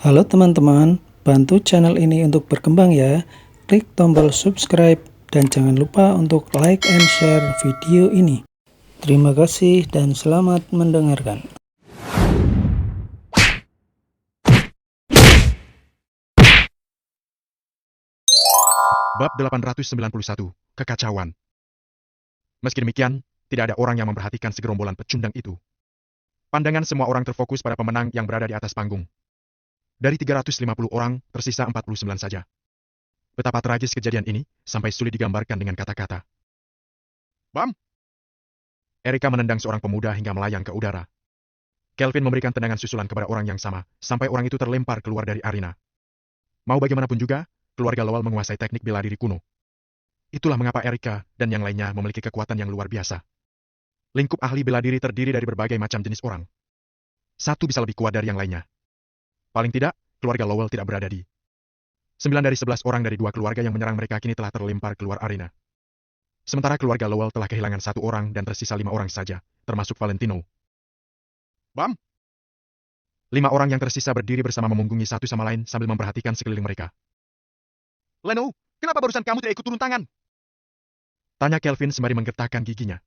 Halo teman-teman, bantu channel ini untuk berkembang ya. Klik tombol subscribe dan jangan lupa untuk like and share video ini. Terima kasih dan selamat mendengarkan. Bab 891, Kekacauan. Meski demikian, tidak ada orang yang memperhatikan segerombolan pecundang itu. Pandangan semua orang terfokus pada pemenang yang berada di atas panggung. Dari 350 orang, tersisa 49 saja. Betapa tragis kejadian ini, sampai sulit digambarkan dengan kata-kata. Bam! Erika menendang seorang pemuda hingga melayang ke udara. Kelvin memberikan tendangan susulan kepada orang yang sama, sampai orang itu terlempar keluar dari arena. Mau bagaimanapun juga, keluarga Lowell menguasai teknik bela diri kuno. Itulah mengapa Erika dan yang lainnya memiliki kekuatan yang luar biasa. Lingkup ahli bela diri terdiri dari berbagai macam jenis orang. Satu bisa lebih kuat dari yang lainnya. Paling tidak, keluarga Lowell tidak berada di 9 dari 11 orang dari 2 keluarga yang menyerang mereka kini telah terlempar keluar arena. Sementara keluarga Lowell telah kehilangan 1 orang dan tersisa 5 orang saja, termasuk Valentino. Bam! 5 orang yang tersisa berdiri bersama memunggungi satu sama lain sambil memperhatikan sekeliling mereka. Leno, kenapa barusan kamu tidak ikut turun tangan? Tanya Kelvin sembari menggertakkan giginya.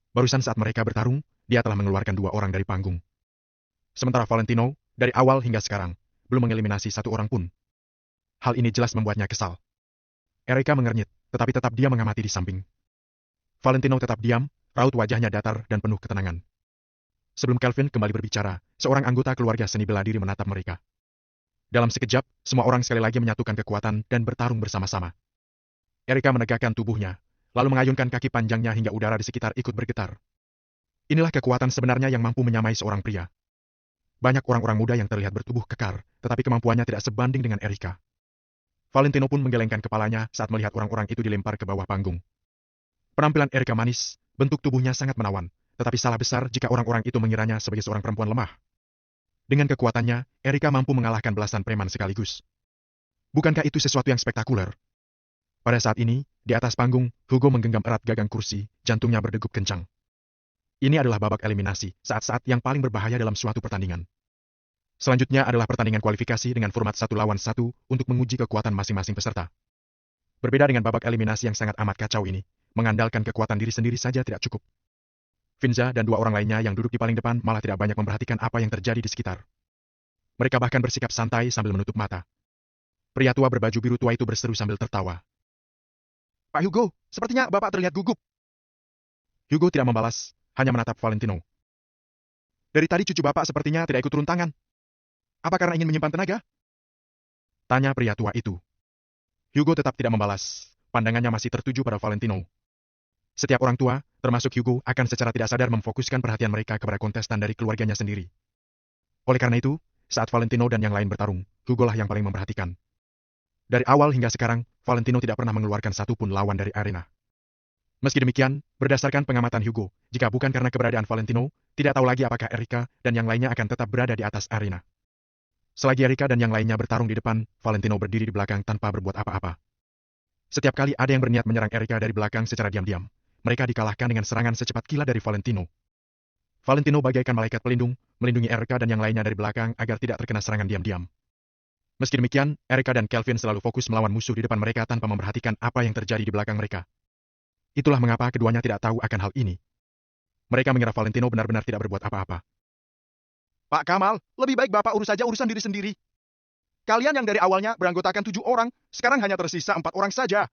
Barusan saat mereka bertarung, dia telah mengeluarkan 2 orang dari panggung. Sementara Valentino, dari awal hingga sekarang, belum mengeliminasi 1 orang pun. Hal ini jelas membuatnya kesal. Erika mengernyit, tetapi tetap dia mengamati di samping. Valentino tetap diam, raut wajahnya datar dan penuh ketenangan. Sebelum Kelvin kembali berbicara, seorang anggota keluarga seni bela diri menatap mereka. Dalam sekejap, semua orang sekali lagi menyatukan kekuatan dan bertarung bersama-sama. Erika menegakkan tubuhnya, lalu mengayunkan kaki panjangnya hingga udara di sekitar ikut bergetar. Inilah kekuatan sebenarnya yang mampu menyamai seorang pria. Banyak orang-orang muda yang terlihat bertubuh kekar, tetapi kemampuannya tidak sebanding dengan Erika. Valentino pun menggelengkan kepalanya saat melihat orang-orang itu dilempar ke bawah panggung. Penampilan Erika manis, bentuk tubuhnya sangat menawan, tetapi salah besar jika orang-orang itu mengiranya sebagai seorang perempuan lemah. Dengan kekuatannya, Erika mampu mengalahkan belasan preman sekaligus. Bukankah itu sesuatu yang spektakuler? Pada saat ini, di atas panggung, Hugo menggenggam erat gagang kursi, jantungnya berdegup kencang. Ini adalah babak eliminasi, saat-saat yang paling berbahaya dalam suatu pertandingan. Selanjutnya adalah pertandingan kualifikasi dengan format 1 lawan 1 untuk menguji kekuatan masing-masing peserta. Berbeda dengan babak eliminasi yang sangat amat kacau ini, mengandalkan kekuatan diri sendiri saja tidak cukup. Finza dan 2 orang lainnya yang duduk di paling depan malah tidak banyak memperhatikan apa yang terjadi di sekitar. Mereka bahkan bersikap santai sambil menutup mata. Pria tua berbaju biru tua itu berseru sambil tertawa. Pak Hugo, sepertinya Bapak terlihat gugup. Hugo tidak membalas, hanya menatap Valentino. Dari tadi cucu Bapak sepertinya tidak ikut turun tangan. Apa karena ingin menyimpan tenaga? Tanya pria tua itu. Hugo tetap tidak membalas, pandangannya masih tertuju pada Valentino. Setiap orang tua, termasuk Hugo, akan secara tidak sadar memfokuskan perhatian mereka kepada kontestan dari keluarganya sendiri. Oleh karena itu, saat Valentino dan yang lain bertarung, Hugo lah yang paling memperhatikan. Dari awal hingga sekarang, Valentino tidak pernah mengeluarkan satupun lawan dari arena. Meski demikian, berdasarkan pengamatan Hugo, jika bukan karena keberadaan Valentino, tidak tahu lagi apakah Erika dan yang lainnya akan tetap berada di atas arena. Selagi Erika dan yang lainnya bertarung di depan, Valentino berdiri di belakang tanpa berbuat apa-apa. Setiap kali ada yang berniat menyerang Erika dari belakang secara diam-diam, mereka dikalahkan dengan serangan secepat kilat dari Valentino. Valentino bagaikan malaikat pelindung, melindungi Erika dan yang lainnya dari belakang agar tidak terkena serangan diam-diam. Meski demikian, Erika dan Kelvin selalu fokus melawan musuh di depan mereka tanpa memperhatikan apa yang terjadi di belakang mereka. Itulah mengapa keduanya tidak tahu akan hal ini. Mereka mengira Valentino benar-benar tidak berbuat apa-apa. Pak Kamal, lebih baik Bapak urus saja urusan diri sendiri. Kalian yang dari awalnya beranggotakan 7 orang, sekarang hanya tersisa 4 orang saja.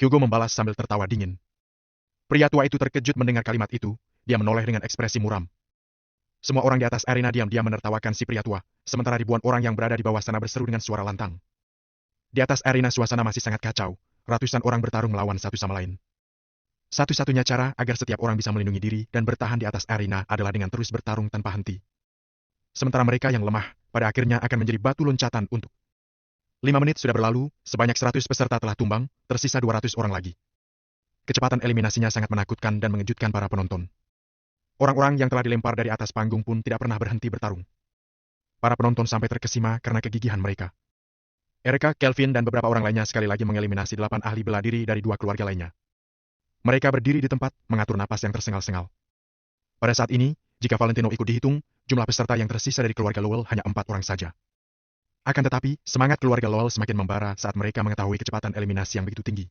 Hugo membalas sambil tertawa dingin. Pria tua itu terkejut mendengar kalimat itu, dia menoleh dengan ekspresi muram. Semua orang di atas arena diam-diam menertawakan si pria tua, sementara ribuan orang yang berada di bawah sana berseru dengan suara lantang. Di atas arena suasana masih sangat kacau, ratusan orang bertarung melawan satu sama lain. Satu-satunya cara agar setiap orang bisa melindungi diri dan bertahan di atas arena adalah dengan terus bertarung tanpa henti. Sementara mereka yang lemah, pada akhirnya akan menjadi batu loncatan untuk 5 menit sudah berlalu, sebanyak 100 peserta telah tumbang, tersisa 200 orang lagi. Kecepatan eliminasinya sangat menakutkan dan mengejutkan para penonton. Orang-orang yang telah dilempar dari atas panggung pun tidak pernah berhenti bertarung. Para penonton sampai terkesima karena kegigihan mereka. Erika, Kelvin, dan beberapa orang lainnya sekali lagi mengeliminasi 8 ahli bela diri dari 2 keluarga lainnya. Mereka berdiri di tempat, mengatur napas yang tersengal-sengal. Pada saat ini, Jika Valentino ikut dihitung, jumlah peserta yang tersisa dari keluarga Lowell hanya 4 orang saja. Akan tetapi, semangat keluarga Lowell semakin membara saat mereka mengetahui kecepatan eliminasi yang begitu tinggi.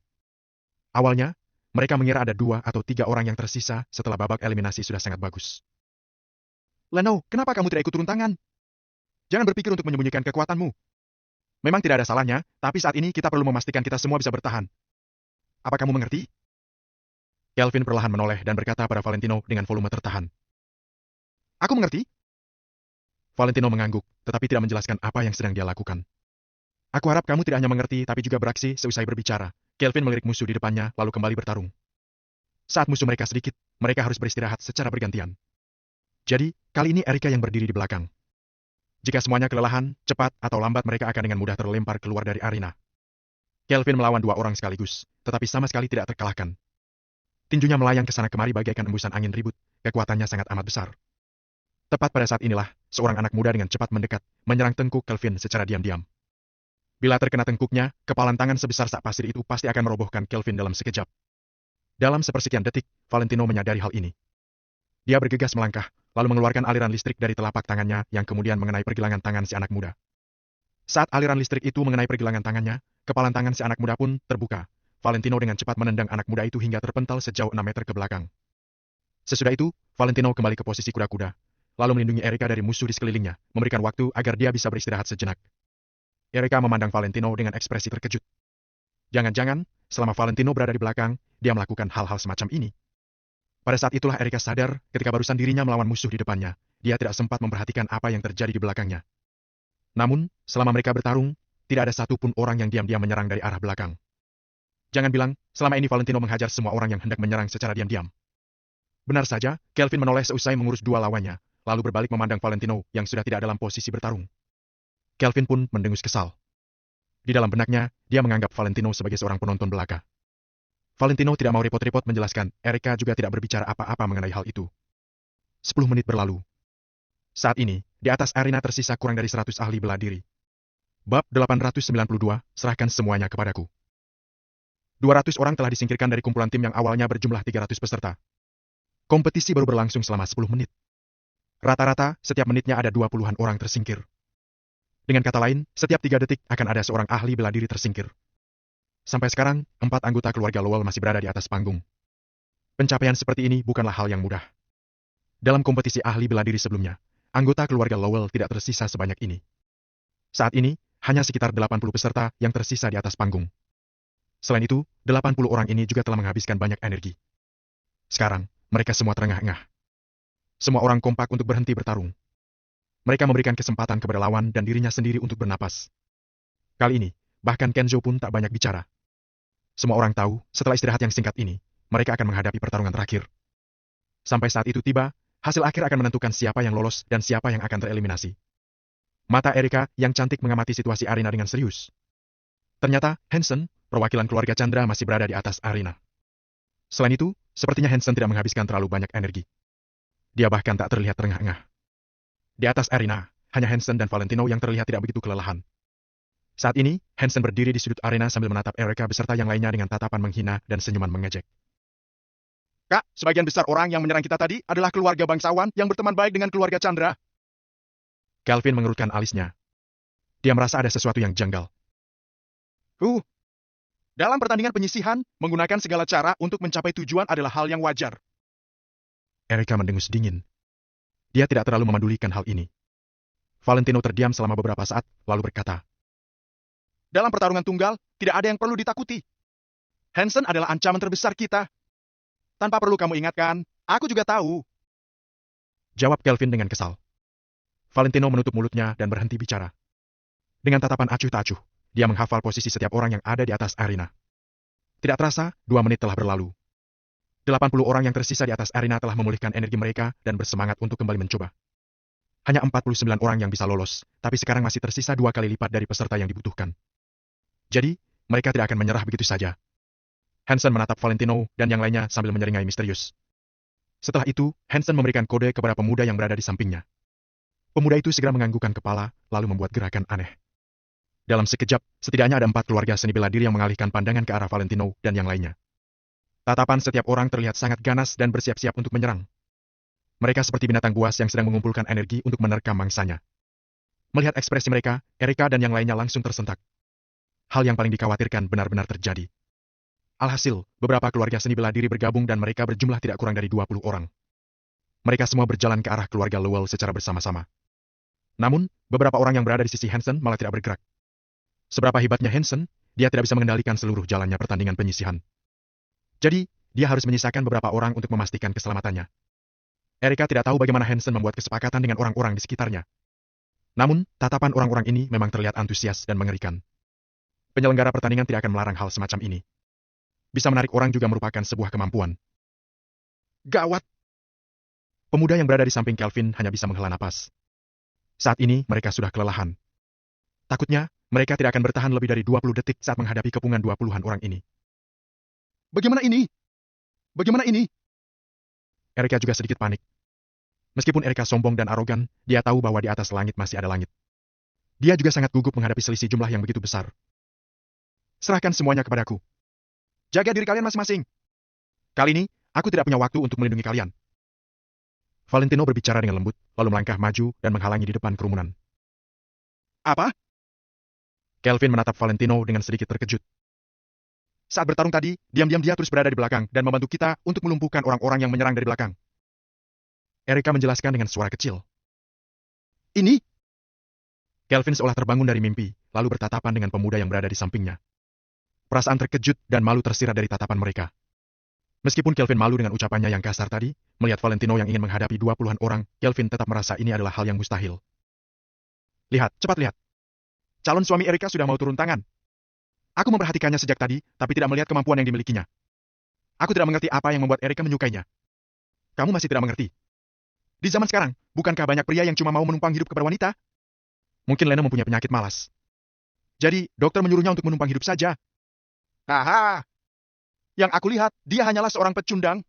Awalnya, mereka mengira ada 2 atau 3 orang yang tersisa setelah babak eliminasi sudah sangat bagus. Leno, kenapa kamu tidak ikut turun tangan? Jangan berpikir untuk menyembunyikan kekuatanmu. Memang tidak ada salahnya, tapi saat ini kita perlu memastikan kita semua bisa bertahan. Apa kamu mengerti? Kelvin perlahan menoleh dan berkata pada Valentino dengan volume tertahan. Aku mengerti. Valentino mengangguk, tetapi tidak menjelaskan apa yang sedang dia lakukan. Aku harap kamu tidak hanya mengerti, tapi juga beraksi seusai berbicara. Kelvin melirik musuh di depannya, lalu kembali bertarung. Saat musuh mereka sedikit, mereka harus beristirahat secara bergantian. Jadi, kali ini Erika yang berdiri di belakang. Jika semuanya kelelahan, cepat atau lambat mereka akan dengan mudah terlempar keluar dari arena. Kelvin melawan 2 orang sekaligus, tetapi sama sekali tidak terkalahkan. Tinjunya melayang ke sana kemari bagaikan embusan angin ribut, kekuatannya sangat amat besar. Tepat pada saat inilah, seorang anak muda dengan cepat mendekat, menyerang tengkuk Kelvin secara diam-diam. Bila terkena tengkuknya, kepalan tangan sebesar sak pasir itu pasti akan merobohkan Kelvin dalam sekejap. Dalam sepersekian detik, Valentino menyadari hal ini. Dia bergegas melangkah, lalu mengeluarkan aliran listrik dari telapak tangannya yang kemudian mengenai pergelangan tangan si anak muda. Saat aliran listrik itu mengenai pergelangan tangannya, kepalan tangan si anak muda pun terbuka. Valentino dengan cepat menendang anak muda itu hingga terpental sejauh 6 meter ke belakang. Sesudah itu, Valentino kembali ke posisi kuda-kuda, lalu melindungi Erika dari musuh di sekelilingnya, memberikan waktu agar dia bisa beristirahat sejenak. Erika memandang Valentino dengan ekspresi terkejut. Jangan-jangan, selama Valentino berada di belakang, dia melakukan hal-hal semacam ini. Pada saat itulah Erika sadar, ketika barusan dirinya melawan musuh di depannya, dia tidak sempat memperhatikan apa yang terjadi di belakangnya. Namun, selama mereka bertarung, tidak ada satupun orang yang diam-diam menyerang dari arah belakang. Jangan bilang, selama ini Valentino menghajar semua orang yang hendak menyerang secara diam-diam. Benar saja, Kelvin menoleh seusai mengurus 2 lawannya, lalu berbalik memandang Valentino yang sudah tidak dalam posisi bertarung. Kelvin pun mendengus kesal. Di dalam benaknya, dia menganggap Valentino sebagai seorang penonton belaka. Valentino tidak mau repot-repot menjelaskan, Erika juga tidak berbicara apa-apa mengenai hal itu. 10 menit berlalu. Saat ini, di atas arena tersisa kurang dari 100 ahli bela diri. Bab 892, serahkan semuanya kepadaku. 200 orang telah disingkirkan dari kumpulan tim yang awalnya berjumlah 300 peserta. Kompetisi baru berlangsung selama 10 menit. Rata-rata, setiap menitnya ada 20-an orang tersingkir. Dengan kata lain, setiap 3 detik akan ada seorang ahli bela diri tersingkir. Sampai sekarang, 4 anggota keluarga Lowell masih berada di atas panggung. Pencapaian seperti ini bukanlah hal yang mudah. Dalam kompetisi ahli bela diri sebelumnya, anggota keluarga Lowell tidak tersisa sebanyak ini. Saat ini, hanya sekitar 80 peserta yang tersisa di atas panggung. Selain itu, 80 orang ini juga telah menghabiskan banyak energi. Sekarang, mereka semua terengah-engah. Semua orang kompak untuk berhenti bertarung. Mereka memberikan kesempatan kepada lawan dan dirinya sendiri untuk bernapas. Kali ini, bahkan Kenzo pun tak banyak bicara. Semua orang tahu, setelah istirahat yang singkat ini, mereka akan menghadapi pertarungan terakhir. Sampai saat itu tiba, hasil akhir akan menentukan siapa yang lolos dan siapa yang akan tereliminasi. Mata Erika yang cantik mengamati situasi arena dengan serius. Ternyata, Hansen, perwakilan keluarga Chandra masih berada di atas arena. Selain itu, sepertinya Hansen tidak menghabiskan terlalu banyak energi. Dia bahkan tak terlihat terengah-engah. Di atas arena, hanya Hansen dan Valentino yang terlihat tidak begitu kelelahan. Saat ini, Hansen berdiri di sudut arena sambil menatap Erika beserta yang lainnya dengan tatapan menghina dan senyuman mengejek. Kak, sebagian besar orang yang menyerang kita tadi adalah keluarga bangsawan yang berteman baik dengan keluarga Chandra. Kelvin mengerutkan alisnya. Dia merasa ada sesuatu yang janggal. Dalam pertandingan penyisihan, menggunakan segala cara untuk mencapai tujuan adalah hal yang wajar. Erika mendengus dingin. Dia tidak terlalu memedulikan hal ini. Valentino terdiam selama beberapa saat, lalu berkata, dalam pertarungan tunggal, tidak ada yang perlu ditakuti. Hansen adalah ancaman terbesar kita. Tanpa perlu kamu ingatkan, aku juga tahu. Jawab Kelvin dengan kesal. Valentino menutup mulutnya dan berhenti bicara. Dengan tatapan acuh tak acuh, dia menghafal posisi setiap orang yang ada di atas arena. Tidak terasa, 2 menit telah berlalu. 80 orang yang tersisa di atas arena telah memulihkan energi mereka dan bersemangat untuk kembali mencoba. Hanya 49 orang yang bisa lolos, tapi sekarang masih tersisa 2 kali lipat dari peserta yang dibutuhkan. Jadi, mereka tidak akan menyerah begitu saja. Hansen menatap Valentino dan yang lainnya sambil menyeringai misterius. Setelah itu, Hansen memberikan kode kepada pemuda yang berada di sampingnya. Pemuda itu segera menganggukkan kepala, lalu membuat gerakan aneh. Dalam sekejap, setidaknya ada 4 keluarga seni bela diri yang mengalihkan pandangan ke arah Valentino dan yang lainnya. Tatapan setiap orang terlihat sangat ganas dan bersiap-siap untuk menyerang. Mereka seperti binatang buas yang sedang mengumpulkan energi untuk menerkam mangsanya. Melihat ekspresi mereka, Erika dan yang lainnya langsung tersentak. Hal yang paling dikhawatirkan benar-benar terjadi. Alhasil, beberapa keluarga seni bela diri bergabung dan mereka berjumlah tidak kurang dari 20 orang. Mereka semua berjalan ke arah keluarga Lowell secara bersama-sama. Namun, beberapa orang yang berada di sisi Hansen malah tidak bergerak. Seberapa hebatnya Hansen, dia tidak bisa mengendalikan seluruh jalannya pertandingan penyisihan. Jadi, dia harus menyisakan beberapa orang untuk memastikan keselamatannya. Erika tidak tahu bagaimana Hansen membuat kesepakatan dengan orang-orang di sekitarnya. Namun, tatapan orang-orang ini memang terlihat antusias dan mengerikan. Penyelenggara pertandingan tidak akan melarang hal semacam ini. Bisa menarik orang juga merupakan sebuah kemampuan. Gawat! Pemuda yang berada di samping Kelvin hanya bisa menghela napas. Saat ini, mereka sudah kelelahan. Takutnya, mereka tidak akan bertahan lebih dari 20 detik saat menghadapi kepungan 20-an orang ini. Bagaimana ini? Bagaimana ini? Erika juga sedikit panik. Meskipun Erika sombong dan arogan, dia tahu bahwa di atas langit masih ada langit. Dia juga sangat gugup menghadapi selisih jumlah yang begitu besar. Serahkan semuanya kepadaku. Jaga diri kalian masing-masing. Kali ini, aku tidak punya waktu untuk melindungi kalian. Valentino berbicara dengan lembut, lalu melangkah maju dan menghalangi di depan kerumunan. Apa? Kelvin menatap Valentino dengan sedikit terkejut. Saat bertarung tadi, diam-diam dia terus berada di belakang dan membantu kita untuk melumpuhkan orang-orang yang menyerang dari belakang. Erika menjelaskan dengan suara kecil. Ini? Kelvin seolah terbangun dari mimpi, lalu bertatapan dengan pemuda yang berada di sampingnya. Perasaan terkejut dan malu tersirat dari tatapan mereka. Meskipun Kelvin malu dengan ucapannya yang kasar tadi, melihat Valentino yang ingin menghadapi 20-an orang, Kelvin tetap merasa ini adalah hal yang mustahil. Lihat, cepat lihat. Calon suami Erika sudah mau turun tangan. Aku memperhatikannya sejak tadi, tapi tidak melihat kemampuan yang dimilikinya. Aku tidak mengerti apa yang membuat Erika menyukainya. Kamu masih tidak mengerti. Di zaman sekarang, bukankah banyak pria yang cuma mau menumpang hidup kepada wanita? Mungkin Lena mempunyai penyakit malas. Jadi, dokter menyuruhnya untuk menumpang hidup saja. Haha. Yang aku lihat, dia hanyalah seorang pecundang.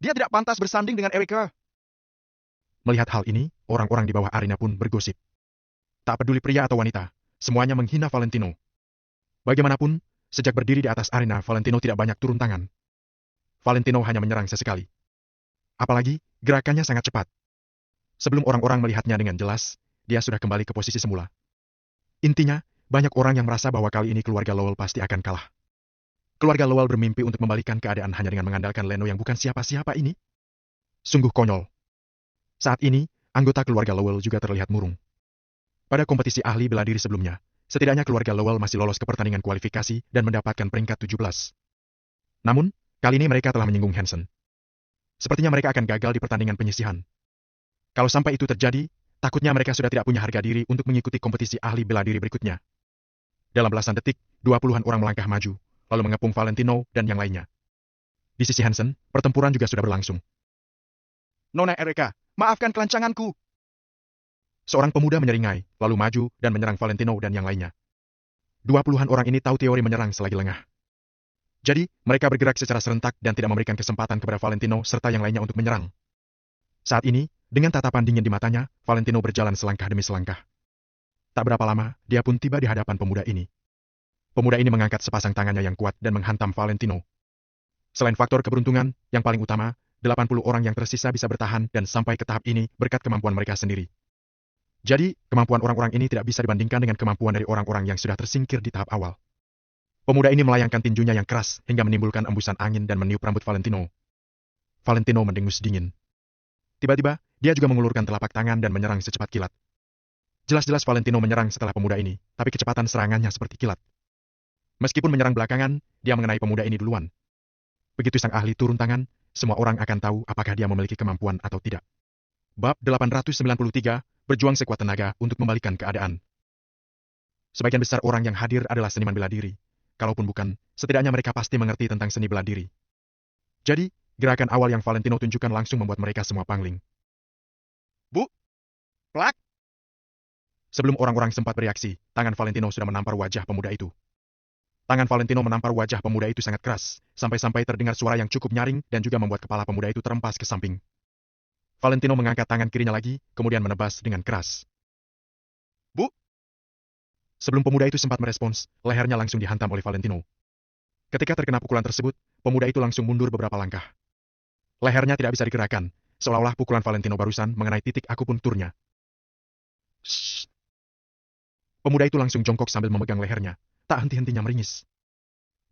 Dia tidak pantas bersanding dengan Erika. Melihat hal ini, orang-orang di bawah arena pun bergosip. Tak peduli pria atau wanita, semuanya menghina Valentino. Bagaimanapun, sejak berdiri di atas arena, Valentino tidak banyak turun tangan. Valentino hanya menyerang sesekali. Apalagi, gerakannya sangat cepat. Sebelum orang-orang melihatnya dengan jelas, dia sudah kembali ke posisi semula. Intinya, banyak orang yang merasa bahwa kali ini keluarga Lowell pasti akan kalah. Keluarga Lowell bermimpi untuk membalikan keadaan hanya dengan mengandalkan Leno yang bukan siapa-siapa ini. Sungguh konyol. Saat ini, anggota keluarga Lowell juga terlihat murung. Pada kompetisi ahli bela diri sebelumnya, setidaknya keluarga Lowell masih lolos ke pertandingan kualifikasi dan mendapatkan peringkat 17. Namun, kali ini mereka telah menyinggung Hansen. Sepertinya mereka akan gagal di pertandingan penyisihan. Kalau sampai itu terjadi, takutnya mereka sudah tidak punya harga diri untuk mengikuti kompetisi ahli bela diri berikutnya. Dalam belasan detik, 20-an orang melangkah maju, lalu mengepung Valentino dan yang lainnya. Di sisi Hansen, pertempuran juga sudah berlangsung. Nona Erika, maafkan kelancanganku. Seorang pemuda menyeringai, lalu maju dan menyerang Valentino dan yang lainnya. 20-an orang ini tahu teori menyerang selagi lengah. Jadi, mereka bergerak secara serentak dan tidak memberikan kesempatan kepada Valentino serta yang lainnya untuk menyerang. Saat ini, dengan tatapan dingin di matanya, Valentino berjalan selangkah demi selangkah. Tak berapa lama, dia pun tiba di hadapan pemuda ini. Pemuda ini mengangkat sepasang tangannya yang kuat dan menghantam Valentino. Selain faktor keberuntungan, yang paling utama, 80 orang yang tersisa bisa bertahan dan sampai ke tahap ini berkat kemampuan mereka sendiri. Jadi, kemampuan orang-orang ini tidak bisa dibandingkan dengan kemampuan dari orang-orang yang sudah tersingkir di tahap awal. Pemuda ini melayangkan tinjunya yang keras hingga menimbulkan embusan angin dan meniup rambut Valentino. Valentino mendengus dingin. Tiba-tiba, dia juga mengulurkan telapak tangan dan menyerang secepat kilat. Jelas-jelas Valentino menyerang setelah pemuda ini, tapi kecepatan serangannya seperti kilat. Meskipun menyerang belakangan, dia mengenai pemuda ini duluan. Begitu sang ahli turun tangan, semua orang akan tahu apakah dia memiliki kemampuan atau tidak. Bab 893, berjuang sekuat tenaga untuk membalikan keadaan. Sebagian besar orang yang hadir adalah seniman bela diri. Kalaupun bukan, setidaknya mereka pasti mengerti tentang seni bela diri. Jadi, gerakan awal yang Valentino tunjukkan langsung membuat mereka semua pangling. Bu! Plak! Sebelum orang-orang sempat bereaksi, tangan Valentino sudah menampar wajah pemuda itu. Tangan Valentino menampar wajah pemuda itu sangat keras, sampai-sampai terdengar suara yang cukup nyaring dan juga membuat kepala pemuda itu terempas ke samping. Valentino mengangkat tangan kirinya lagi, kemudian menebas dengan keras. Bu! Sebelum pemuda itu sempat merespons, lehernya langsung dihantam oleh Valentino. Ketika terkena pukulan tersebut, pemuda itu langsung mundur beberapa langkah. Lehernya tidak bisa digerakkan, seolah-olah pukulan Valentino barusan mengenai titik akupunkturnya. Shh. Pemuda itu langsung jongkok sambil memegang lehernya, tak henti-hentinya meringis.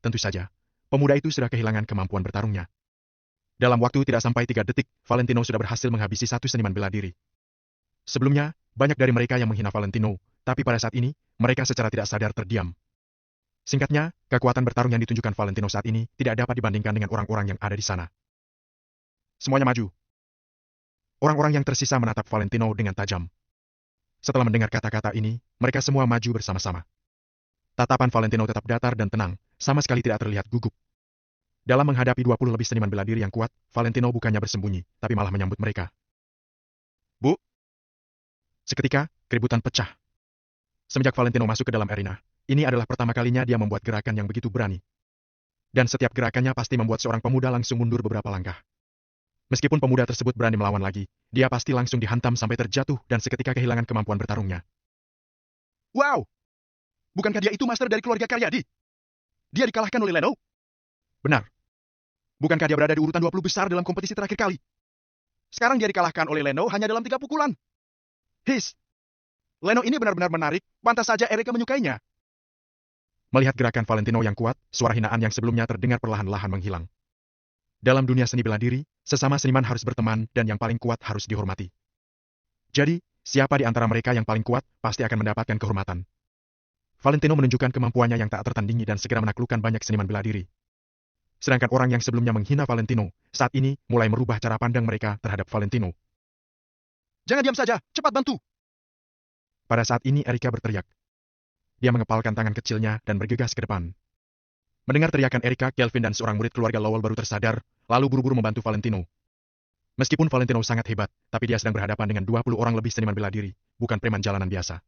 Tentu saja, pemuda itu sudah kehilangan kemampuan bertarungnya. Dalam waktu tidak sampai 3 detik, Valentino sudah berhasil menghabisi satu seniman bela diri. Sebelumnya, banyak dari mereka yang menghina Valentino, tapi pada saat ini, mereka secara tidak sadar terdiam. Singkatnya, kekuatan bertarung yang ditunjukkan Valentino saat ini tidak dapat dibandingkan dengan orang-orang yang ada di sana. Semuanya maju. Orang-orang yang tersisa menatap Valentino dengan tajam. Setelah mendengar kata-kata ini, mereka semua maju bersama-sama. Tatapan Valentino tetap datar dan tenang, sama sekali tidak terlihat gugup. Dalam menghadapi 20 lebih seniman bela diri yang kuat, Valentino bukannya bersembunyi, tapi malah menyambut mereka. Bu! Seketika, keributan pecah. Semenjak Valentino masuk ke dalam arena, ini adalah pertama kalinya dia membuat gerakan yang begitu berani. Dan setiap gerakannya pasti membuat seorang pemuda langsung mundur beberapa langkah. Meskipun pemuda tersebut berani melawan lagi, dia pasti langsung dihantam sampai terjatuh dan seketika kehilangan kemampuan bertarungnya. Wow! Bukankah dia itu master dari keluarga Karyadi? Dia dikalahkan oleh Leno? Benar. Bukankah dia berada di urutan 20 besar dalam kompetisi terakhir kali? Sekarang dia dikalahkan oleh Leno hanya dalam 3 pukulan. His! Leno ini benar-benar menarik, pantas saja Erika menyukainya. Melihat gerakan Valentino yang kuat, suara hinaan yang sebelumnya terdengar perlahan-lahan menghilang. Dalam dunia seni bela diri, sesama seniman harus berteman dan yang paling kuat harus dihormati. Jadi, siapa di antara mereka yang paling kuat, pasti akan mendapatkan kehormatan. Valentino menunjukkan kemampuannya yang tak tertandingi dan segera menaklukkan banyak seniman bela diri. Sedangkan orang yang sebelumnya menghina Valentino, saat ini mulai merubah cara pandang mereka terhadap Valentino. Jangan diam saja, cepat bantu! Pada saat ini Erika berteriak. Dia mengepalkan tangan kecilnya dan bergegas ke depan. Mendengar teriakan Erika, Kelvin dan seorang murid keluarga Lowell baru tersadar, lalu buru-buru membantu Valentino. Meskipun Valentino sangat hebat, tapi dia sedang berhadapan dengan 20 orang lebih seniman bela diri, bukan preman jalanan biasa.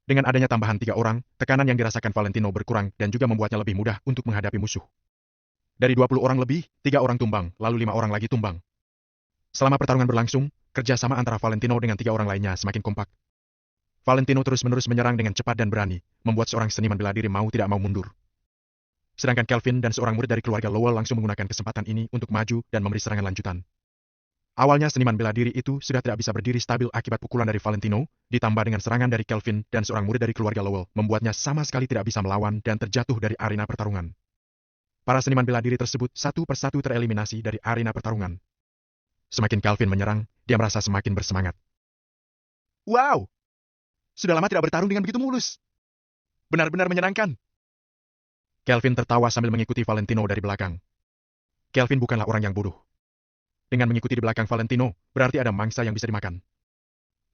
Dengan adanya tambahan 3 orang, tekanan yang dirasakan Valentino berkurang dan juga membuatnya lebih mudah untuk menghadapi musuh. Dari 20 orang lebih, 3 orang tumbang, lalu 5 orang lagi tumbang. Selama pertarungan berlangsung, kerjasama antara Valentino dengan 3 orang lainnya semakin kompak. Valentino terus-menerus menyerang dengan cepat dan berani, membuat seorang seniman bela diri mau tidak mau mundur. Sedangkan Kelvin dan seorang murid dari keluarga Lowell langsung menggunakan kesempatan ini untuk maju dan memberi serangan lanjutan. Awalnya seniman bela diri itu sudah tidak bisa berdiri stabil akibat pukulan dari Valentino, ditambah dengan serangan dari Kelvin dan seorang murid dari keluarga Lowell, membuatnya sama sekali tidak bisa melawan dan terjatuh dari arena pertarungan. Para seniman bela diri tersebut satu persatu tereliminasi dari arena pertarungan. Semakin Kelvin menyerang, dia merasa semakin bersemangat. Wow! Sudah lama tidak bertarung dengan begitu mulus. Benar-benar menyenangkan. Kelvin tertawa sambil mengikuti Valentino dari belakang. Kelvin bukanlah orang yang bodoh. Dengan mengikuti di belakang Valentino, berarti ada mangsa yang bisa dimakan.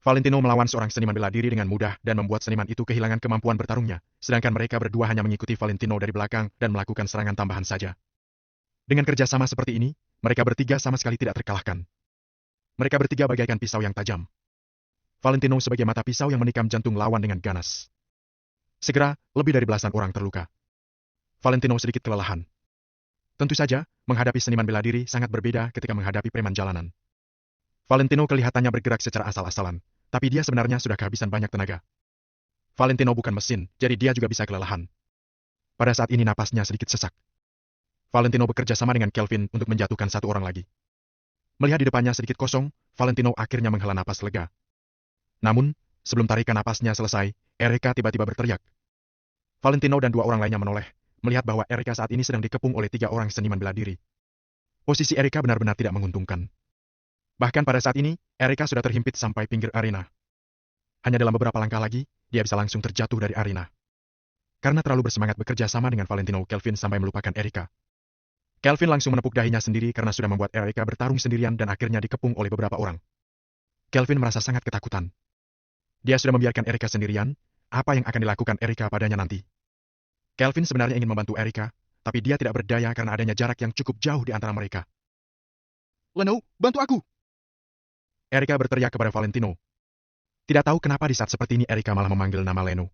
Valentino melawan seorang seniman bela diri dengan mudah dan membuat seniman itu kehilangan kemampuan bertarungnya, sedangkan mereka berdua hanya mengikuti Valentino dari belakang dan melakukan serangan tambahan saja. Dengan kerjasama seperti ini, mereka bertiga sama sekali tidak terkalahkan. Mereka bertiga bagaikan pisau yang tajam. Valentino sebagai mata pisau yang menikam jantung lawan dengan ganas. Segera, lebih dari belasan orang terluka. Valentino sedikit kelelahan. Tentu saja, menghadapi seniman bela diri sangat berbeda ketika menghadapi preman jalanan. Valentino kelihatannya bergerak secara asal-asalan, tapi dia sebenarnya sudah kehabisan banyak tenaga. Valentino bukan mesin, jadi dia juga bisa kelelahan. Pada saat ini napasnya sedikit sesak. Valentino bekerja sama dengan Kelvin untuk menjatuhkan satu orang lagi. Melihat di depannya sedikit kosong, Valentino akhirnya menghela napas lega. Namun, sebelum tarikan napasnya selesai, Erika tiba-tiba berteriak. Valentino dan 2 orang lainnya menoleh, melihat bahwa Erika saat ini sedang dikepung oleh 3 orang seniman bela diri. Posisi Erika benar-benar tidak menguntungkan. Bahkan pada saat ini, Erika sudah terhimpit sampai pinggir arena. Hanya dalam beberapa langkah lagi, dia bisa langsung terjatuh dari arena. Karena terlalu bersemangat bekerja sama dengan Valentino, Kelvin sampai melupakan Erika. Kelvin langsung menepuk dahinya sendiri karena sudah membuat Erika bertarung sendirian dan akhirnya dikepung oleh beberapa orang. Kelvin merasa sangat ketakutan. Dia sudah membiarkan Erika sendirian, apa yang akan dilakukan Erika padanya nanti? Kelvin sebenarnya ingin membantu Erika, tapi dia tidak berdaya karena adanya jarak yang cukup jauh di antara mereka. Leno, bantu aku! Erika berteriak kepada Valentino. Tidak tahu kenapa di saat seperti ini Erika malah memanggil nama Leno.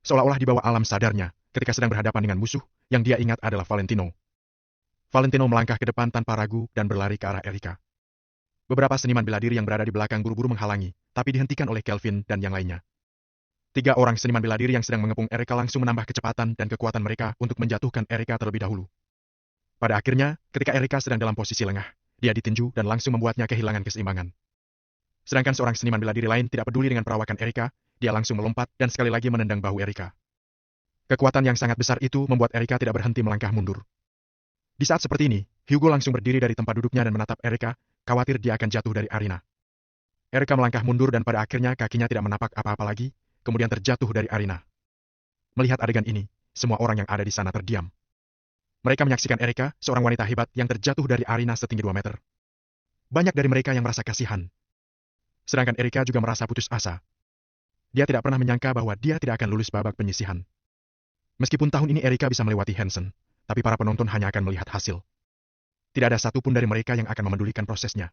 Seolah-olah di bawah alam sadarnya, ketika sedang berhadapan dengan musuh, yang dia ingat adalah Valentino. Valentino melangkah ke depan tanpa ragu dan berlari ke arah Erika. Beberapa seniman bela diri yang berada di belakang buru-buru menghalangi, tapi dihentikan oleh Kelvin dan yang lainnya. 3 orang seniman bela diri yang sedang mengepung Erika langsung menambah kecepatan dan kekuatan mereka untuk menjatuhkan Erika terlebih dahulu. Pada akhirnya, ketika Erika sedang dalam posisi lengah, dia ditinju dan langsung membuatnya kehilangan keseimbangan. Sedangkan seorang seniman bela diri lain tidak peduli dengan perawakan Erika, dia langsung melompat dan sekali lagi menendang bahu Erika. Kekuatan yang sangat besar itu membuat Erika tidak berhenti melangkah mundur. Di saat seperti ini, Hugo langsung berdiri dari tempat duduknya dan menatap Erika, khawatir dia akan jatuh dari arena. Erika melangkah mundur dan pada akhirnya kakinya tidak menapak apa-apa lagi, kemudian terjatuh dari arena. Melihat adegan ini, semua orang yang ada di sana terdiam. Mereka menyaksikan Erika, seorang wanita hebat yang terjatuh dari arena setinggi 2 meter. Banyak dari mereka yang merasa kasihan. Sedangkan Erika juga merasa putus asa. Dia tidak pernah menyangka bahwa dia tidak akan lulus babak penyisihan. Meskipun tahun ini Erika bisa melewati Hansen, tapi para penonton hanya akan melihat hasil. Tidak ada satupun dari mereka yang akan memedulikan prosesnya.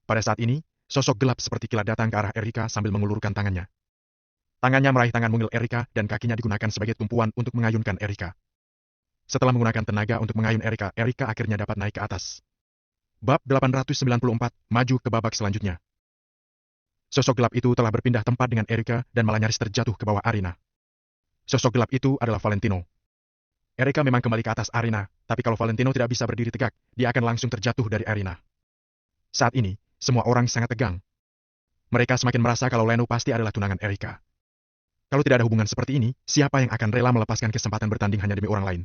Pada saat ini, sosok gelap seperti kilat datang ke arah Erika sambil mengulurkan tangannya. Tangannya meraih tangan mungil Erika dan kakinya digunakan sebagai tumpuan untuk mengayunkan Erika. Setelah menggunakan tenaga untuk mengayun Erika, Erika akhirnya dapat naik ke atas. Bab 894, maju ke babak selanjutnya. Sosok gelap itu telah berpindah tempat dengan Erika dan malah nyaris terjatuh ke bawah arena. Sosok gelap itu adalah Valentino. Erika memang kembali ke atas arena, tapi kalau Valentino tidak bisa berdiri tegak, dia akan langsung terjatuh dari arena. Saat ini, semua orang sangat tegang. Mereka semakin merasa kalau Leno pasti adalah tunangan Erika. Kalau tidak ada hubungan seperti ini, siapa yang akan rela melepaskan kesempatan bertanding hanya demi orang lain?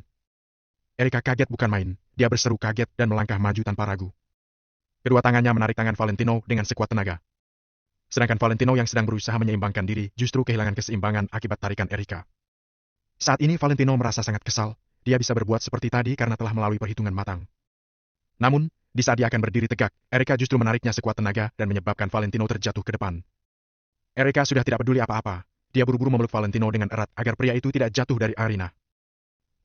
Erika kaget bukan main, dia berseru kaget dan melangkah maju tanpa ragu. Kedua tangannya menarik tangan Valentino dengan sekuat tenaga. Sedangkan Valentino yang sedang berusaha menyeimbangkan diri justru kehilangan keseimbangan akibat tarikan Erika. Saat ini Valentino merasa sangat kesal, dia bisa berbuat seperti tadi karena telah melalui perhitungan matang. Namun, di saat dia akan berdiri tegak, Erika justru menariknya sekuat tenaga dan menyebabkan Valentino terjatuh ke depan. Erika sudah tidak peduli apa-apa, dia buru-buru memeluk Valentino dengan erat agar pria itu tidak jatuh dari arena.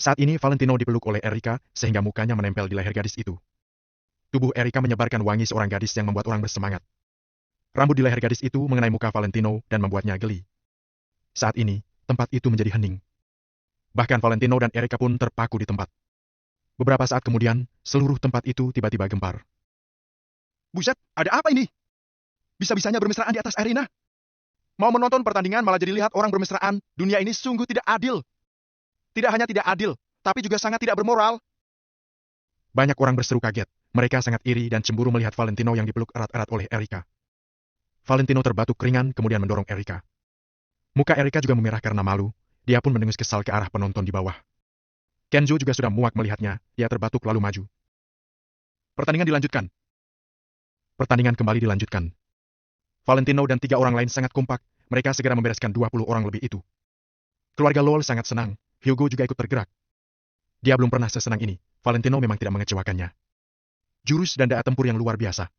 Saat ini Valentino dipeluk oleh Erika sehingga mukanya menempel di leher gadis itu. Tubuh Erika menyebarkan wangi seorang gadis yang membuat orang bersemangat. Rambut di leher gadis itu mengenai muka Valentino dan membuatnya geli. Saat ini, tempat itu menjadi hening. Bahkan Valentino dan Erika pun terpaku di tempat. Beberapa saat kemudian, seluruh tempat itu tiba-tiba gempar. Buset, ada apa ini? Bisa-bisanya bermesraan di atas arena. Mau menonton pertandingan malah jadi lihat orang bermesraan. Dunia ini sungguh tidak adil. Tidak hanya tidak adil, tapi juga sangat tidak bermoral. Banyak orang berseru kaget. Mereka sangat iri dan cemburu melihat Valentino yang dipeluk erat-erat oleh Erika. Valentino terbatuk keringan kemudian mendorong Erika. Muka Erika juga memerah karena malu. Dia pun mendengus kesal ke arah penonton di bawah. Kenzo juga sudah muak melihatnya, dia terbatuk lalu maju. Pertandingan dilanjutkan. Pertandingan kembali dilanjutkan. Valentino dan 3 orang lain sangat kompak, mereka segera membereskan 20 orang lebih itu. Keluarga Lowell sangat senang, Hugo juga ikut tergerak. Dia belum pernah sesenang ini, Valentino memang tidak mengecewakannya. Jurus dan daya tempur yang luar biasa.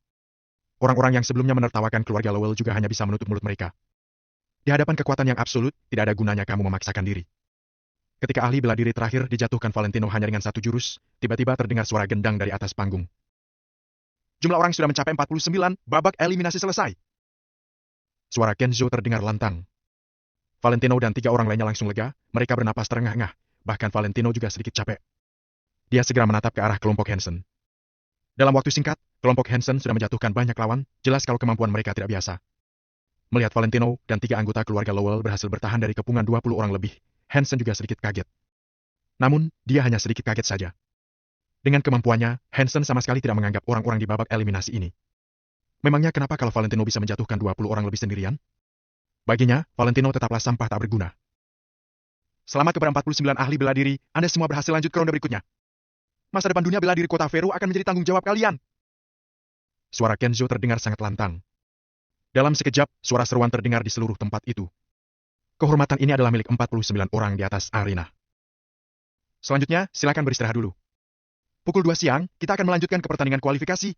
Orang-orang yang sebelumnya menertawakan keluarga Lowell juga hanya bisa menutup mulut mereka. Di hadapan kekuatan yang absolut, tidak ada gunanya kamu memaksakan diri. Ketika ahli bela diri terakhir dijatuhkan Valentino hanya dengan 1 jurus, tiba-tiba terdengar suara gendang dari atas panggung. Jumlah orang sudah mencapai 49, babak eliminasi selesai. Suara Kenzo terdengar lantang. Valentino dan 3 orang lainnya langsung lega, mereka bernapas terengah-engah, bahkan Valentino juga sedikit capek. Dia segera menatap ke arah kelompok Hansen. Dalam waktu singkat, kelompok Hansen sudah menjatuhkan banyak lawan, jelas kalau kemampuan mereka tidak biasa. Melihat Valentino dan 3 anggota keluarga Lowell berhasil bertahan dari kepungan 20 orang lebih, Hansen juga sedikit kaget. Namun, dia hanya sedikit kaget saja. Dengan kemampuannya, Hansen sama sekali tidak menganggap orang-orang di babak eliminasi ini. Memangnya kenapa kalau Valentino bisa menjatuhkan 20 orang lebih sendirian? Baginya, Valentino tetaplah sampah tak berguna. Selamat kepada 49 ahli bela diri, Anda semua berhasil lanjut ke ronde berikutnya. Masa depan dunia bela diri Kota Vero akan menjadi tanggung jawab kalian. Suara Kenzo terdengar sangat lantang. Dalam sekejap, suara seruan terdengar di seluruh tempat itu. Kehormatan ini adalah milik 49 orang di atas arena. Selanjutnya, silakan beristirahat dulu. Pukul 2 siang, kita akan melanjutkan ke pertandingan kualifikasi.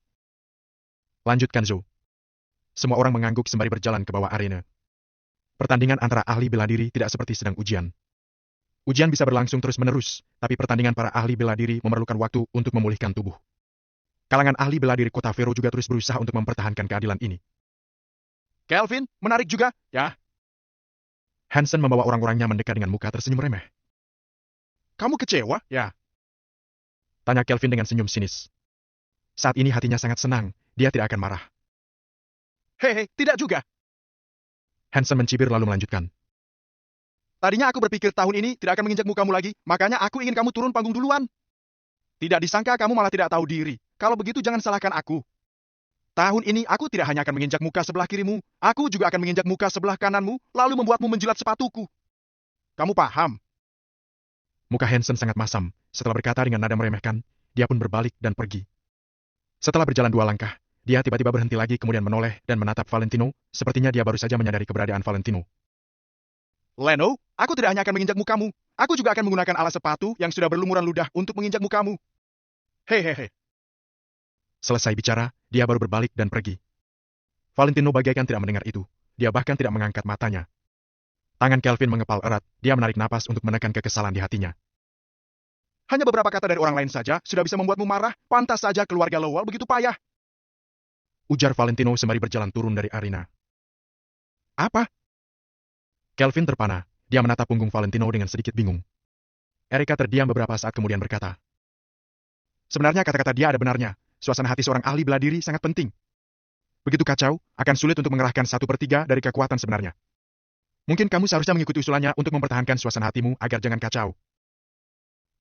Lanjutkan Zo. Semua orang mengangguk sembari berjalan ke bawah arena. Pertandingan antara ahli bela diri tidak seperti sedang ujian. Ujian bisa berlangsung terus-menerus, tapi pertandingan para ahli bela diri memerlukan waktu untuk memulihkan tubuh. Kalangan ahli bela diri Kota Vero juga terus berusaha untuk mempertahankan keadilan ini. Kelvin, menarik juga, ya. Hansen membawa orang-orangnya mendekat dengan muka tersenyum remeh. Kamu kecewa, ya? Tanya Kelvin dengan senyum sinis. Saat ini hatinya sangat senang, dia tidak akan marah. Hehe, tidak juga. Hansen mencibir lalu melanjutkan. Tadinya aku berpikir tahun ini tidak akan menginjak mukamu lagi, makanya aku ingin kamu turun panggung duluan. Tidak disangka kamu malah tidak tahu diri. Kalau begitu jangan salahkan aku. Tahun ini aku tidak hanya akan menginjak muka sebelah kirimu, aku juga akan menginjak muka sebelah kananmu, lalu membuatmu menjilat sepatuku. Kamu paham? Muka Hansen sangat masam. Setelah berkata dengan nada meremehkan, dia pun berbalik dan pergi. Setelah berjalan 2 langkah, dia tiba-tiba berhenti lagi kemudian menoleh dan menatap Valentino, sepertinya dia baru saja menyadari keberadaan Valentino. Leno, aku tidak hanya akan menginjak mukamu, aku juga akan menggunakan alas sepatu yang sudah berlumuran ludah untuk menginjak mukamu. Hehehe. Selesai bicara, dia baru berbalik dan pergi. Valentino bagaikan tidak mendengar itu. Dia bahkan tidak mengangkat matanya. Tangan Kelvin mengepal erat, dia menarik napas untuk menekan kekesalan di hatinya. Hanya beberapa kata dari orang lain saja sudah bisa membuatmu marah, pantas saja keluarga Lowell begitu payah. Ujar Valentino sembari berjalan turun dari arena. Apa? Kelvin terpana, dia menatap punggung Valentino dengan sedikit bingung. Erika terdiam beberapa saat kemudian berkata. Sebenarnya kata-kata dia ada benarnya. Suasana hati seorang ahli bela diri sangat penting. Begitu kacau, akan sulit untuk mengerahkan 1/3 dari kekuatan sebenarnya. Mungkin kamu seharusnya mengikuti usulannya untuk mempertahankan suasana hatimu agar jangan kacau.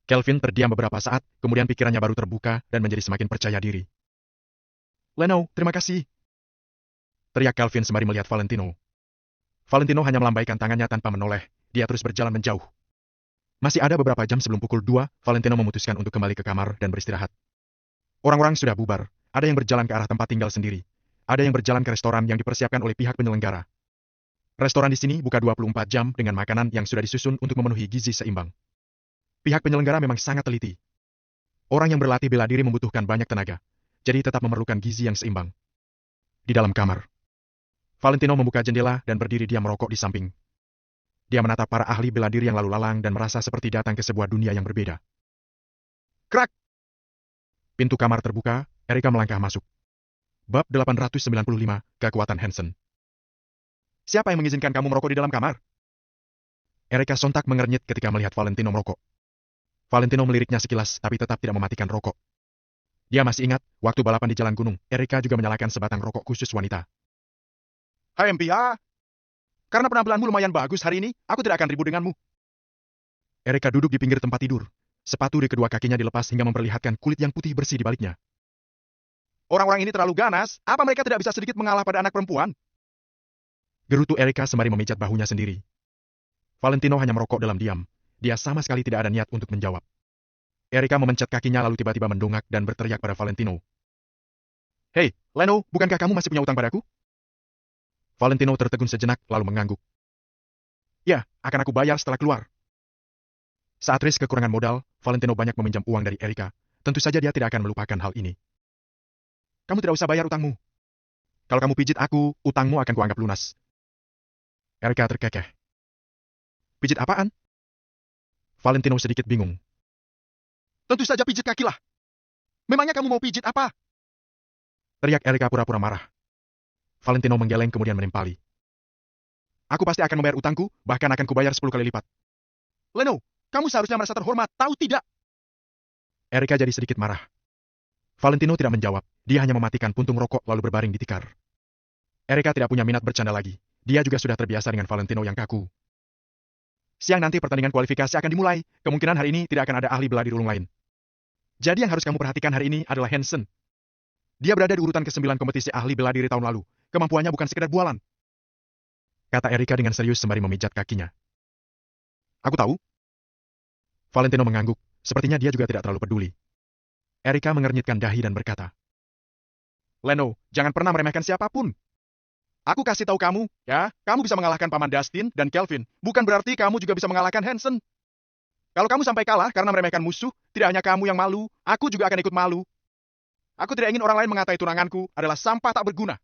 Kelvin terdiam beberapa saat, kemudian pikirannya baru terbuka dan menjadi semakin percaya diri. Leno, terima kasih. Teriak Kelvin sembari melihat Valentino. Valentino hanya melambaikan tangannya tanpa menoleh, dia terus berjalan menjauh. Masih ada beberapa jam sebelum pukul 2, Valentino memutuskan untuk kembali ke kamar dan beristirahat. Orang-orang sudah bubar, ada yang berjalan ke arah tempat tinggal sendiri. Ada yang berjalan ke restoran yang dipersiapkan oleh pihak penyelenggara. Restoran di sini buka 24 jam dengan makanan yang sudah disusun untuk memenuhi gizi seimbang. Pihak penyelenggara memang sangat teliti. Orang yang berlatih bela diri membutuhkan banyak tenaga, jadi tetap memerlukan gizi yang seimbang. Di dalam kamar, Valentino membuka jendela dan berdiri diam merokok di samping. Dia menatap para ahli bela diri yang lalu lalang dan merasa seperti datang ke sebuah dunia yang berbeda. Krak! Pintu kamar terbuka, Erika melangkah masuk. Bab 895, Kekuatan Hansen. Siapa yang mengizinkan kamu merokok di dalam kamar? Erika sontak mengernyit ketika melihat Valentino merokok. Valentino meliriknya sekilas, tapi tetap tidak mematikan rokok. Dia masih ingat, waktu balapan di jalan gunung, Erika juga menyalakan sebatang rokok khusus wanita. Hai MPA, karena penampilanmu lumayan bagus hari ini, aku tidak akan ribut denganmu. Erika duduk di pinggir tempat tidur. Sepatu di kedua kakinya dilepas hingga memperlihatkan kulit yang putih bersih di baliknya. Orang-orang ini terlalu ganas, apa mereka tidak bisa sedikit mengalah pada anak perempuan? Gerutu Erika sembari memijat bahunya sendiri. Valentino hanya merokok dalam diam. Dia sama sekali tidak ada niat untuk menjawab. Erika memencet kakinya lalu tiba-tiba mendongak dan berteriak pada Valentino. Hei, Leno, bukankah kamu masih punya utang padaku? Valentino tertegun sejenak lalu mengangguk. Ya, akan aku bayar setelah keluar. Saat Riz kekurangan modal, Valentino banyak meminjam uang dari Erika. Tentu saja dia tidak akan melupakan hal ini. Kamu tidak usah bayar utangmu. Kalau kamu pijit aku, utangmu akan kuanggap lunas. Erika terkekeh. Pijit apaan? Valentino sedikit bingung. Tentu saja pijit kaki lah. Memangnya kamu mau pijit apa? Teriak Erika pura-pura marah. Valentino menggeleng kemudian menimpali. Aku pasti akan membayar utangku, bahkan akan kubayar 10 kali lipat. Leno, kamu seharusnya merasa terhormat, tahu tidak? Erika jadi sedikit marah. Valentino tidak menjawab, dia hanya mematikan puntung rokok lalu berbaring di tikar. Erika tidak punya minat bercanda lagi, dia juga sudah terbiasa dengan Valentino yang kaku. Siang nanti pertandingan kualifikasi akan dimulai, kemungkinan hari ini tidak akan ada ahli bela diri ulung lain. Jadi yang harus kamu perhatikan hari ini adalah Hansen. Dia berada di urutan ke-9 kompetisi ahli bela diri tahun lalu, kemampuannya bukan sekedar bualan. Kata Erika dengan serius sembari memijat kakinya. Aku tahu. Valentino mengangguk, sepertinya dia juga tidak terlalu peduli. Erika mengernyitkan dahi dan berkata, Leno, jangan pernah meremehkan siapapun. Aku kasih tahu kamu, ya, kamu bisa mengalahkan Paman Dustin dan Kelvin, bukan berarti kamu juga bisa mengalahkan Hansen. Kalau kamu sampai kalah karena meremehkan musuh, tidak hanya kamu yang malu, aku juga akan ikut malu. Aku tidak ingin orang lain mengatai tunanganku adalah sampah tak berguna.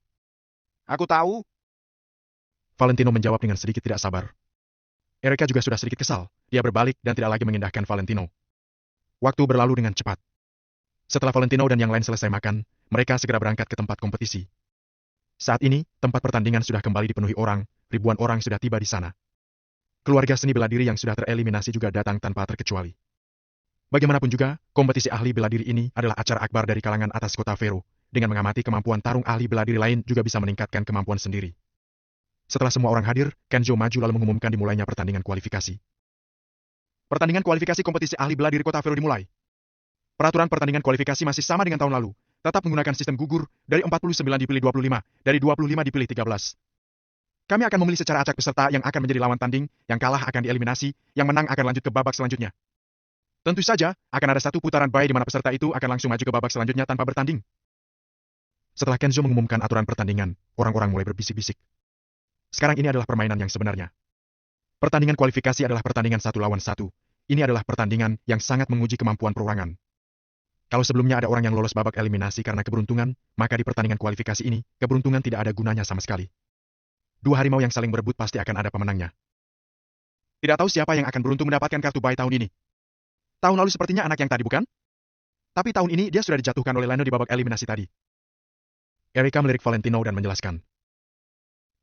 Aku tahu. Valentino menjawab dengan sedikit tidak sabar. Erika juga sudah sedikit kesal, dia berbalik dan tidak lagi mengindahkan Valentino. Waktu berlalu dengan cepat. Setelah Valentino dan yang lain selesai makan, mereka segera berangkat ke tempat kompetisi. Saat ini, tempat pertandingan sudah kembali dipenuhi orang, ribuan orang sudah tiba di sana. Keluarga seni bela diri yang sudah tereliminasi juga datang tanpa terkecuali. Bagaimanapun juga, kompetisi ahli bela diri ini adalah acara akbar dari kalangan atas kota Vero. Dengan mengamati kemampuan tarung ahli bela diri lain juga bisa meningkatkan kemampuan sendiri. Setelah semua orang hadir, Kenzo maju lalu mengumumkan dimulainya pertandingan kualifikasi. Pertandingan kualifikasi kompetisi ahli bela diri kota Vero dimulai. Peraturan pertandingan kualifikasi masih sama dengan tahun lalu, tetap menggunakan sistem gugur, dari 49 dipilih 25, dari 25 dipilih 13. Kami akan memilih secara acak peserta yang akan menjadi lawan tanding, yang kalah akan dieliminasi, yang menang akan lanjut ke babak selanjutnya. Tentu saja, akan ada satu putaran bye di mana peserta itu akan langsung maju ke babak selanjutnya tanpa bertanding. Setelah Kenzo mengumumkan aturan pertandingan, orang-orang mulai berbisik-bisik. Sekarang ini adalah permainan yang sebenarnya. Pertandingan kualifikasi adalah pertandingan 1 lawan 1. Ini adalah pertandingan yang sangat menguji kemampuan perorangan. Kalau sebelumnya ada orang yang lolos babak eliminasi karena keberuntungan, maka di pertandingan kualifikasi ini, keberuntungan tidak ada gunanya sama sekali. Dua harimau yang saling berebut pasti akan ada pemenangnya. Tidak tahu siapa yang akan beruntung mendapatkan kartu bye tahun ini. Tahun lalu sepertinya anak yang tadi, bukan? Tapi tahun ini dia sudah dijatuhkan oleh Leno di babak eliminasi tadi. Erika melirik Valentino dan menjelaskan.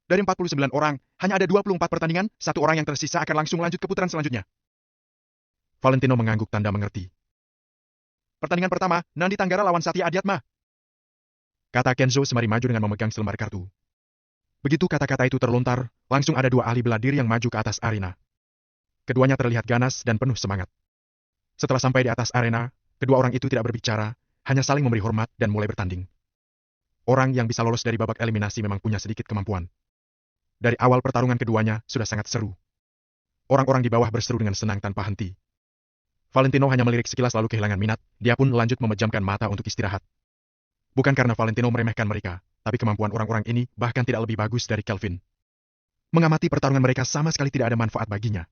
Dari 49 orang, hanya ada 24 pertandingan, satu orang yang tersisa akan langsung lanjut ke putaran selanjutnya. Valentino mengangguk tanda mengerti. Pertandingan pertama, Nandi Tanggara lawan Satya Adiatma. Kata Kenzo sembari maju dengan memegang selembar kartu. Begitu kata-kata itu terlontar, langsung ada dua ahli bela diri yang maju ke atas arena. Keduanya terlihat ganas dan penuh semangat. Setelah sampai di atas arena, kedua orang itu tidak berbicara, hanya saling memberi hormat dan mulai bertanding. Orang yang bisa lolos dari babak eliminasi memang punya sedikit kemampuan. Dari awal pertarungan keduanya sudah sangat seru. Orang-orang di bawah berseru dengan senang tanpa henti. Valentino hanya melirik sekilas lalu kehilangan minat, dia pun lanjut memejamkan mata untuk istirahat. Bukan karena Valentino meremehkan mereka, tapi kemampuan orang-orang ini bahkan tidak lebih bagus dari Kelvin. Mengamati pertarungan mereka sama sekali tidak ada manfaat baginya.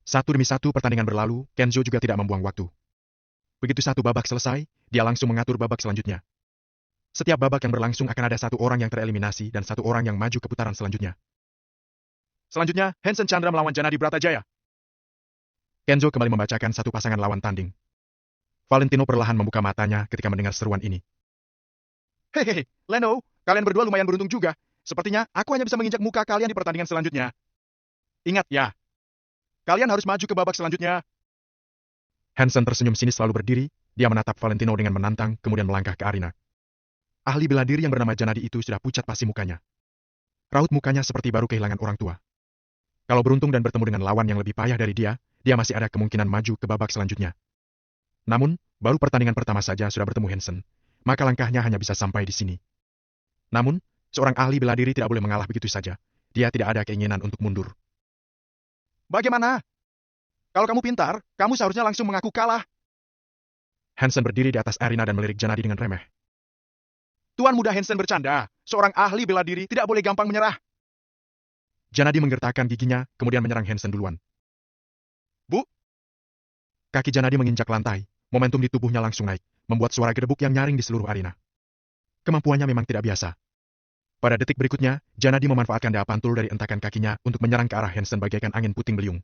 Satu demi satu pertandingan berlalu, Kenzo juga tidak membuang waktu. Begitu satu babak selesai, dia langsung mengatur babak selanjutnya. Setiap babak yang berlangsung akan ada satu orang yang tereliminasi dan satu orang yang maju ke putaran selanjutnya. Selanjutnya, Hansen Chandra melawan Janadi Bratajaya. Kenzo kembali membacakan satu pasangan lawan tanding. Valentino perlahan membuka matanya ketika mendengar seruan ini. Hehehe, Leno, kalian berdua lumayan beruntung juga. Sepertinya aku hanya bisa menginjak muka kalian di pertandingan selanjutnya. Ingat ya, kalian harus maju ke babak selanjutnya. Hansen tersenyum sinis lalu berdiri, dia menatap Valentino dengan menantang, kemudian melangkah ke arena. Ahli bela diri yang bernama Janadi itu sudah pucat pasi mukanya. Raut mukanya seperti baru kehilangan orang tua. Kalau beruntung dan bertemu dengan lawan yang lebih payah dari dia masih ada kemungkinan maju ke babak selanjutnya. Namun, baru pertandingan pertama saja sudah bertemu Hansen, maka langkahnya hanya bisa sampai di sini. Namun, seorang ahli bela diri tidak boleh mengalah begitu saja. Dia tidak ada keinginan untuk mundur. Bagaimana? Kalau kamu pintar, kamu seharusnya langsung mengaku kalah. Hansen berdiri di atas arena dan melirik Janadi dengan remeh. Tuan muda Hansen bercanda, seorang ahli bela diri tidak boleh gampang menyerah. Janadi menggertakkan giginya, kemudian menyerang Hansen duluan. Bu! Kaki Janadi menginjak lantai, momentum di tubuhnya langsung naik, membuat suara gedebuk yang nyaring di seluruh arena. Kemampuannya memang tidak biasa. Pada detik berikutnya, Janadi memanfaatkan daya pantul dari entakan kakinya untuk menyerang ke arah Hansen bagaikan angin puting beliung.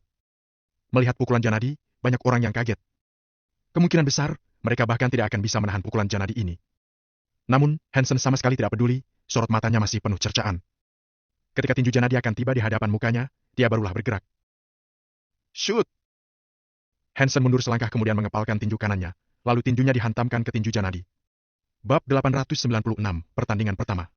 Melihat pukulan Janadi, banyak orang yang kaget. Kemungkinan besar, mereka bahkan tidak akan bisa menahan pukulan Janadi ini. Namun, Hansen sama sekali tidak peduli, sorot matanya masih penuh cercaan. Ketika tinju Janadi akan tiba di hadapan mukanya, dia barulah bergerak. Shoot! Hansen mundur selangkah kemudian mengepalkan tinju kanannya, lalu tinjunya dihantamkan ke tinju Janadi. Bab 896, pertandingan pertama.